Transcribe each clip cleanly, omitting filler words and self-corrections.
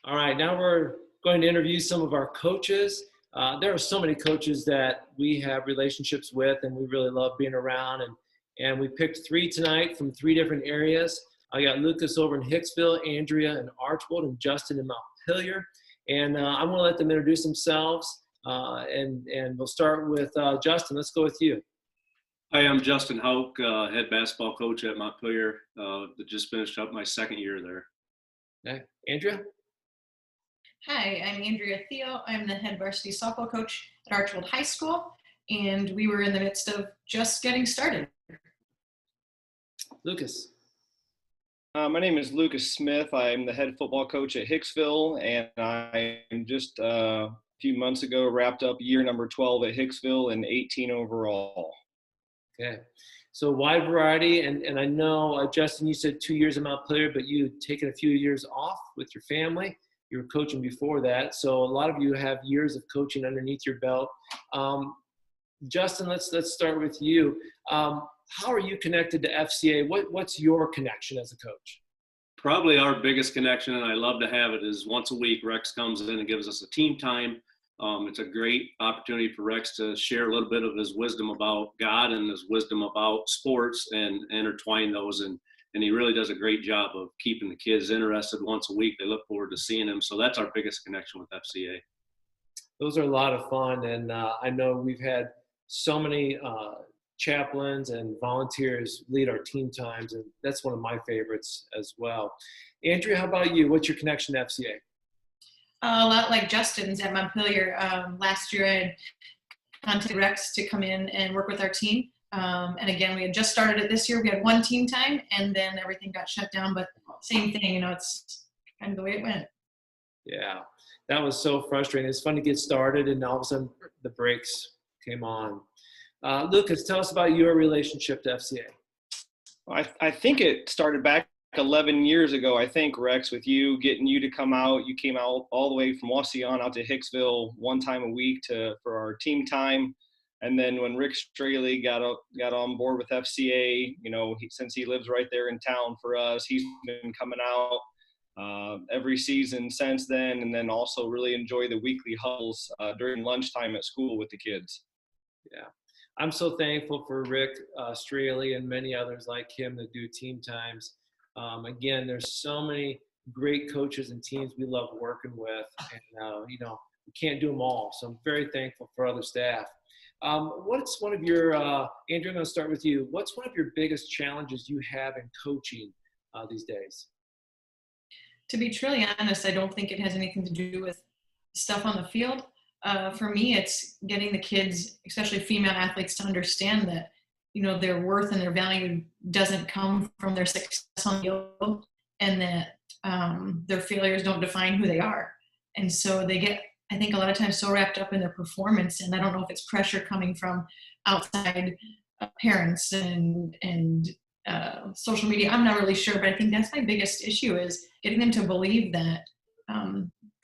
All right, now we're going to interview some of our coaches. There are so many coaches that we have relationships with and we really love being around. And we picked three tonight from three different areas. I got Lucas over in Hicksville, Andrea in Archbold, and Justin in Montpelier. And I'm going to let them introduce themselves. And we'll start with Justin. Let's go with you. Hi, I'm Justin Hauk, head basketball coach at Montpelier. That just finished up my second year there. Okay. Andrea? Hi, I'm Andrea Theo. I'm the head varsity softball coach at Archbold High School, and we were in the midst of just getting started. Lucas? My name is Lucas Smith. I'm the head football coach at Hicksville, and I am just a few months ago wrapped up year number 12 at Hicksville and 18 overall. Okay. So wide variety, and I know, Justin, you said 2 years at Montpelier, but you had taken a few years off with your family. You were coaching before that. So a lot of you have years of coaching underneath your belt. Justin, let's start with you. How are you connected to FCA? What's your connection as a coach? Probably our biggest connection, and I love to have it, is once a week Rex comes in and gives us a team time. It's a great opportunity for Rex to share a little bit of his wisdom about God and his wisdom about sports and intertwine those. And he really does a great job of keeping the kids interested once a week. They look forward to seeing him. So that's our biggest connection with FCA. Those are a lot of fun. And I know we've had so many chaplains and volunteers lead our team times. And that's one of my favorites as well. Andrea, how about you? What's your connection to FCA? A lot like Justin's at Montpelier. Last year I had contacted Rex to come in and work with our team. And again, we had just started it this year. We had one team time and then everything got shut down, but same thing, it's kind of the way it went. Yeah, that was so frustrating. It's fun to get started and all of a sudden the brakes came on. Lucas, tell us about your relationship to FCA. I think it started back 11 years ago, I think, Rex, with you, getting you to come out. You came out all the way from Wasion out to Hicksville one time a week for our team time. And then when Rick Straley got on board with FCA, since he lives right there in town for us, he's been coming out every season since then. And then also really enjoy the weekly huddles during lunchtime at school with the kids. Yeah, I'm so thankful for Rick Straley and many others like him that do team times. Again, there's so many great coaches and teams we love working with, and we can't do them all. So I'm very thankful for other staff. What's one of your, Andrew, I'm going to start with you. What's one of your biggest challenges you have in coaching these days? To be truly honest, I don't think it has anything to do with stuff on the field. For me, it's getting the kids, especially female athletes, to understand that their worth and their value doesn't come from their success on the field, and that their failures don't define who they are. And so they get, I think, a lot of times so wrapped up in their performance, and I don't know if it's pressure coming from outside parents and social media. I'm not really sure, but I think that's my biggest issue, is getting them to believe that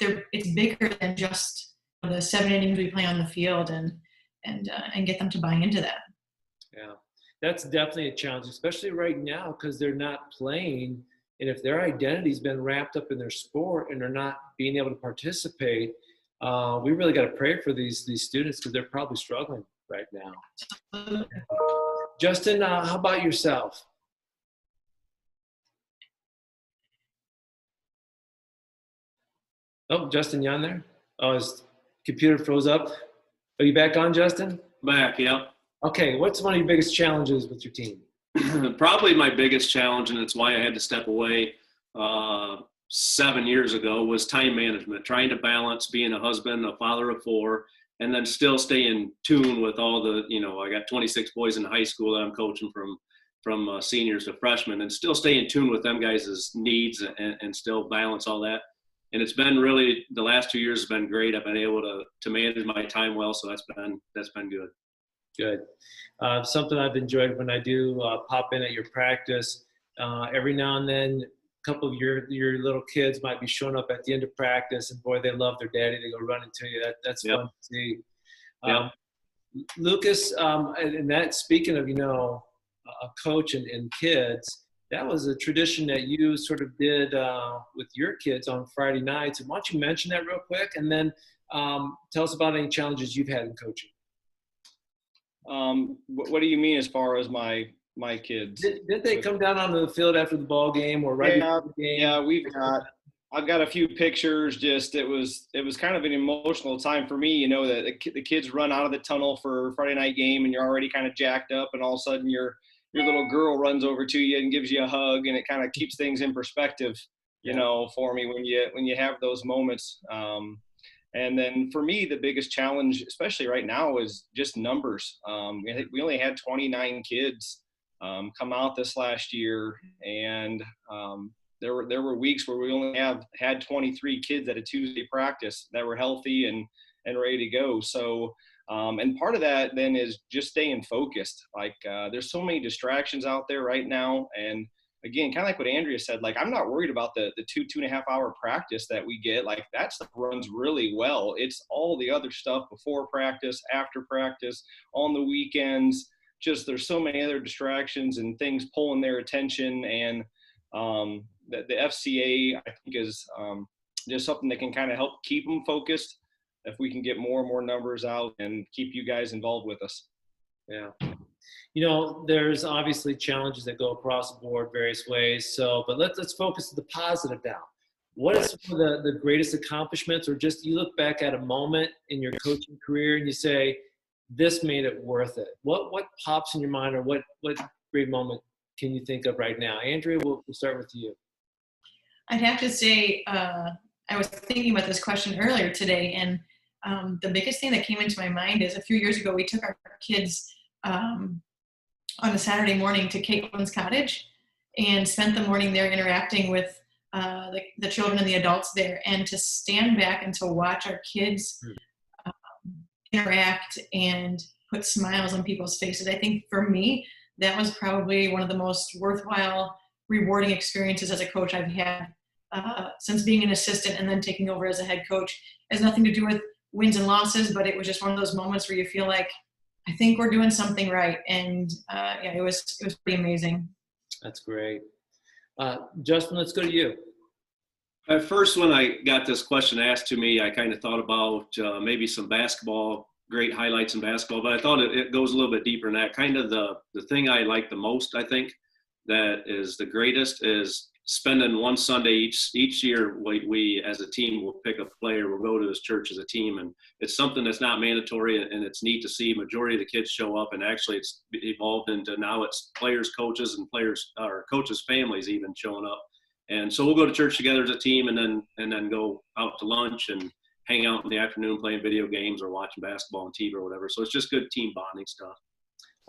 it's bigger than just the 7 innings we play on the field, and get them to buy into that. Yeah, that's definitely a challenge, especially right now, because they're not playing. And if their identity's been wrapped up in their sport and they're not being able to participate, we really got to pray for these students, because they're probably struggling right now. Justin, how about yourself? Oh, Justin, you on there? Oh, his computer froze up. Are you back on, Justin? Back, yeah. Okay, what's one of your biggest challenges with your team? Probably my biggest challenge, and it's why I had to step away 7 years ago, was time management, trying to balance being a husband, a father of 4, and then still stay in tune with all the, I got 26 boys in high school that I'm coaching from seniors to freshmen, and still stay in tune with them guys' needs and still balance all that. And it's been really, the last 2 years has been great. I've been able to manage my time well, so that's been good. Good. Something I've enjoyed when I do pop in at your practice, every now and then, a couple of your little kids might be showing up at the end of practice, and boy, they love their daddy. They go running to you. That's Yep. fun to see. Yep. Lucas, and that, speaking of, a coach and kids, that was a tradition that you sort of did with your kids on Friday nights. And why don't you mention that real quick, and then tell us about any challenges you've had in coaching. What do you mean as far as my kids? Did they come down onto the field after the ball game or right before the game? Yeah, I've got a few pictures. Just it was kind of an emotional time for me. You know, that the kids run out of the tunnel for Friday night game, and you're already kind of jacked up, and all of a sudden your little girl runs over to you and gives you a hug, and it kind of keeps things in perspective. You know, for me when you have those moments. And then for me, the biggest challenge, especially right now, is just numbers. We only had 29 kids come out this last year, and there were weeks where we only had 23 kids at a Tuesday practice that were healthy and ready to go. So, and part of that then is just staying focused. Like there's so many distractions out there right now, and again, kind of like what Andrea said, like I'm not worried about the 2.5 hour practice that we get. Like that stuff runs really well. It's all the other stuff before practice, after practice, on the weekends. Just there's so many other distractions and things pulling their attention. And the FCA, I think, is just something that can kind of help keep them focused if we can get more and more numbers out and keep you guys involved with us. Yeah. You know, there's obviously challenges that go across the board various ways. So, but let's focus on the positive now. What is some of the greatest accomplishments, or just you look back at a moment in your coaching career and you say, this made it worth it? What pops in your mind, or what great moment can you think of right now? Andrea, we'll start with you. I'd have to say, I was thinking about this question earlier today, and the biggest thing that came into my mind is a few years ago, we took our kids on a Saturday morning to Caitlin's cottage and spent the morning there interacting with the children and the adults there, and to stand back and to watch our kids interact and put smiles on people's faces. I think for me, that was probably one of the most worthwhile, rewarding experiences as a coach I've had since being an assistant and then taking over as a head coach. It has nothing to do with wins and losses, but it was just one of those moments where you feel like, I think we're doing something right. And yeah, it was pretty amazing. That's great. Justin, let's go to you. At first, when I got this question asked to me, I kind of thought about maybe some basketball, great highlights in basketball, but I thought it goes a little bit deeper than that. Kind of the thing I like the most, I think, that is the greatest, is spending one Sunday each year. We as a team will pick a player, we'll go to this church as a team, and it's something that's not mandatory, and it's neat to see majority of the kids show up, and actually it's evolved into now it's players, coaches, and players or coaches' families even showing up. And so we'll go to church together as a team, and then go out to lunch and hang out in the afternoon playing video games or watching basketball on TV or whatever. So it's just good team bonding stuff.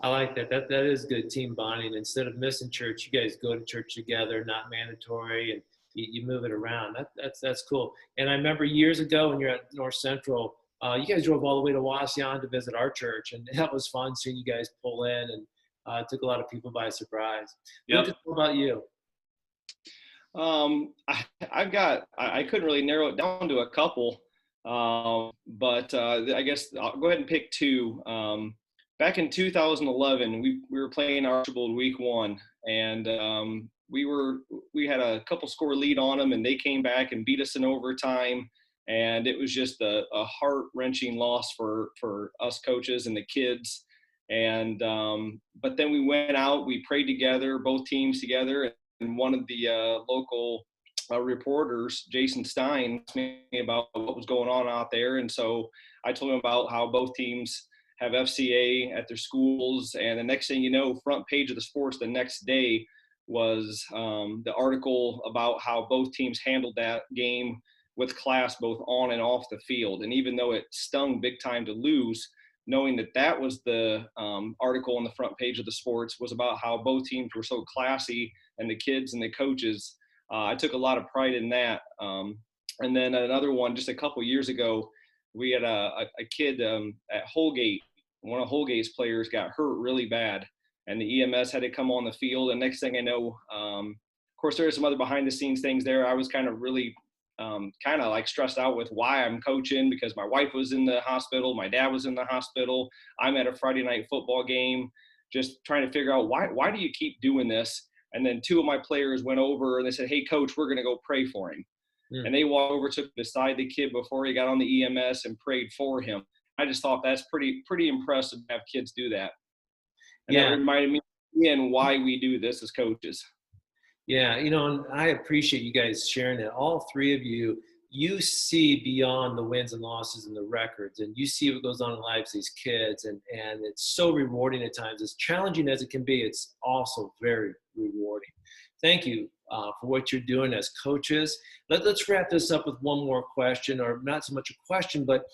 I like that. That is good team bonding. Instead of missing church, you guys go to church together, not mandatory, and you move it around. That's cool. And I remember years ago when you're at North Central, you guys drove all the way to Wauseon to visit our church, and that was fun seeing you guys pull in, and it took a lot of people by surprise. Yep. What about you? I couldn't really narrow it down to a couple, but I guess I'll go ahead and pick two. Back in 2011, we were playing Archibald week 1, and we had a couple score lead on them, and they came back and beat us in overtime, and it was just a heart-wrenching loss for us coaches and the kids. And but then we went out, we prayed together, both teams together, and one of the local reporters, Jason Stein, asked me about what was going on out there, and so I told him about how both teams have FCA at their schools. And the next thing you know, front page of the Sports the next day was the article about how both teams handled that game with class, both on and off the field. And even though it stung big time to lose, knowing that was the article on the front page of the Sports was about how both teams were so classy, and the kids and the coaches, I took a lot of pride in that. And then another one, just a couple years ago, we had a kid at Holgate. One of Holgate's players got hurt really bad, and the EMS had to come on the field. And next thing I know, of course, there are some other behind the scenes things there. I was kind of really kind of like stressed out with why I'm coaching, because my wife was in the hospital, my dad was in the hospital, I'm at a Friday night football game, just trying to figure out why do you keep doing this? And then 2 of my players went over and they said, "Hey, coach, we're going to go pray for him." Mm. And they walked over, took beside the kid before he got on the EMS and prayed for him. I just thought that's pretty impressive to have kids do that. And that reminded me again why we do this as coaches. Yeah, and I appreciate you guys sharing that. All 3 of you, you see beyond the wins and losses and the records, and you see what goes on in the lives of these kids, and it's so rewarding at times. As challenging as it can be, it's also very rewarding. Thank you for what you're doing as coaches. Let's wrap this up with one more question, or not so much a question, but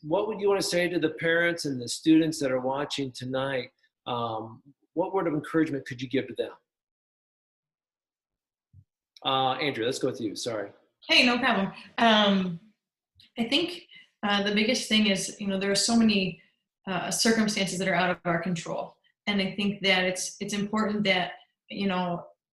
what would you want to say to the parents and the students that are watching tonight? What word of encouragement could you give to them? Andrew, let's go with you. Sorry. Hey, no problem. I think the biggest thing is, there are so many circumstances that are out of our control. And I think that it's important that,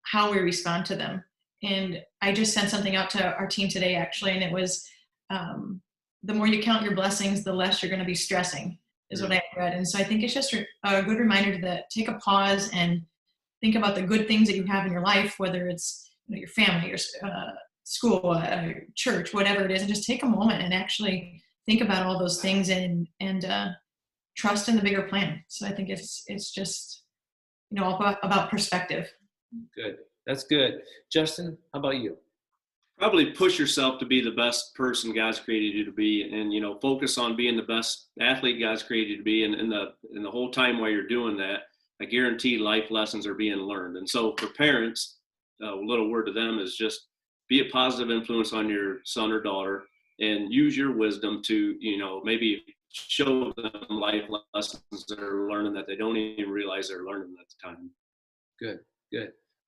how we respond to them. And I just sent something out to our team today, actually, and it was, the more you count your blessings, the less you're going to be stressing, is what I read. And so I think it's just a good reminder to take a pause and think about the good things that you have in your life, whether it's your family, your school, church, whatever it is, and just take a moment and actually think about all those things and trust in the bigger plan. So I think it's just, about perspective. Good. That's good. Justin, how about you? Probably push yourself to be the best person God's created you to be, and focus on being the best athlete God's created you to be. And the whole time while you're doing that, I guarantee life lessons are being learned. And so for parents, a little word to them is just be a positive influence on your son or daughter, and use your wisdom to maybe show them life lessons they're learning that they don't even realize they're learning at the time. Good.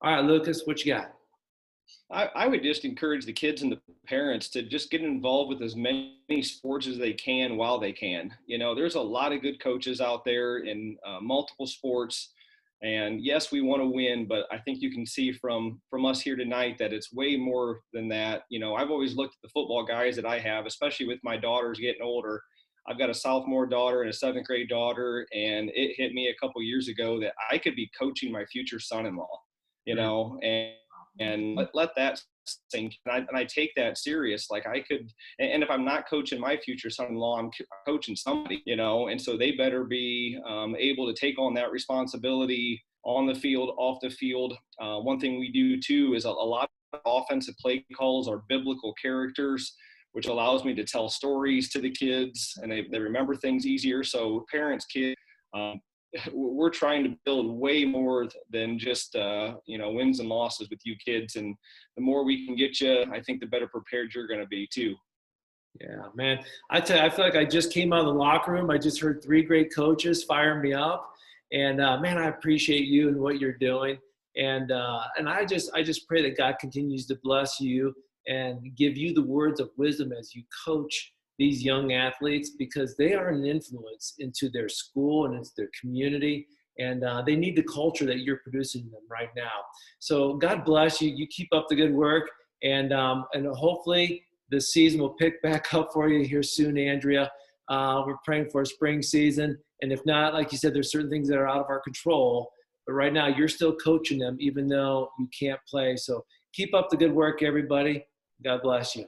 All right, Lucas, what you got? I would just encourage the kids and the parents to just get involved with as many sports as they can while they can. There's a lot of good coaches out there in multiple sports. And yes, we want to win, but I think you can see from us here tonight that it's way more than that. I've always looked at the football guys that I have, especially with my daughters getting older. I've got a sophomore daughter and a 7th grade daughter, and it hit me a couple years ago that I could be coaching my future son-in-law, and let that sink. And I take that serious. Like I could, and if I'm not coaching my future son-in-law, I'm coaching somebody, and so they better be able to take on that responsibility on the field, off the field. One thing we do too is a lot of offensive play calls are biblical characters, which allows me to tell stories to the kids, and they remember things easier. So parents, kids, we're trying to build way more than just wins and losses with you kids. And the more we can get you, I think the better prepared you're going to be too. Yeah, man. I tell you, I feel like I just came out of the locker room. I just heard 3 great coaches fire me up, and man, I appreciate you and what you're doing. And I just pray that God continues to bless you and give you the words of wisdom as you coach these young athletes, because they are an influence into their school and into their community, and they need the culture that you're producing in them right now. So God bless you. You keep up the good work, and hopefully the season will pick back up for you here soon, Andrea. We're praying for a spring season, and if not, like you said, there's certain things that are out of our control, but right now you're still coaching them even though you can't play. So keep up the good work, everybody. God bless you.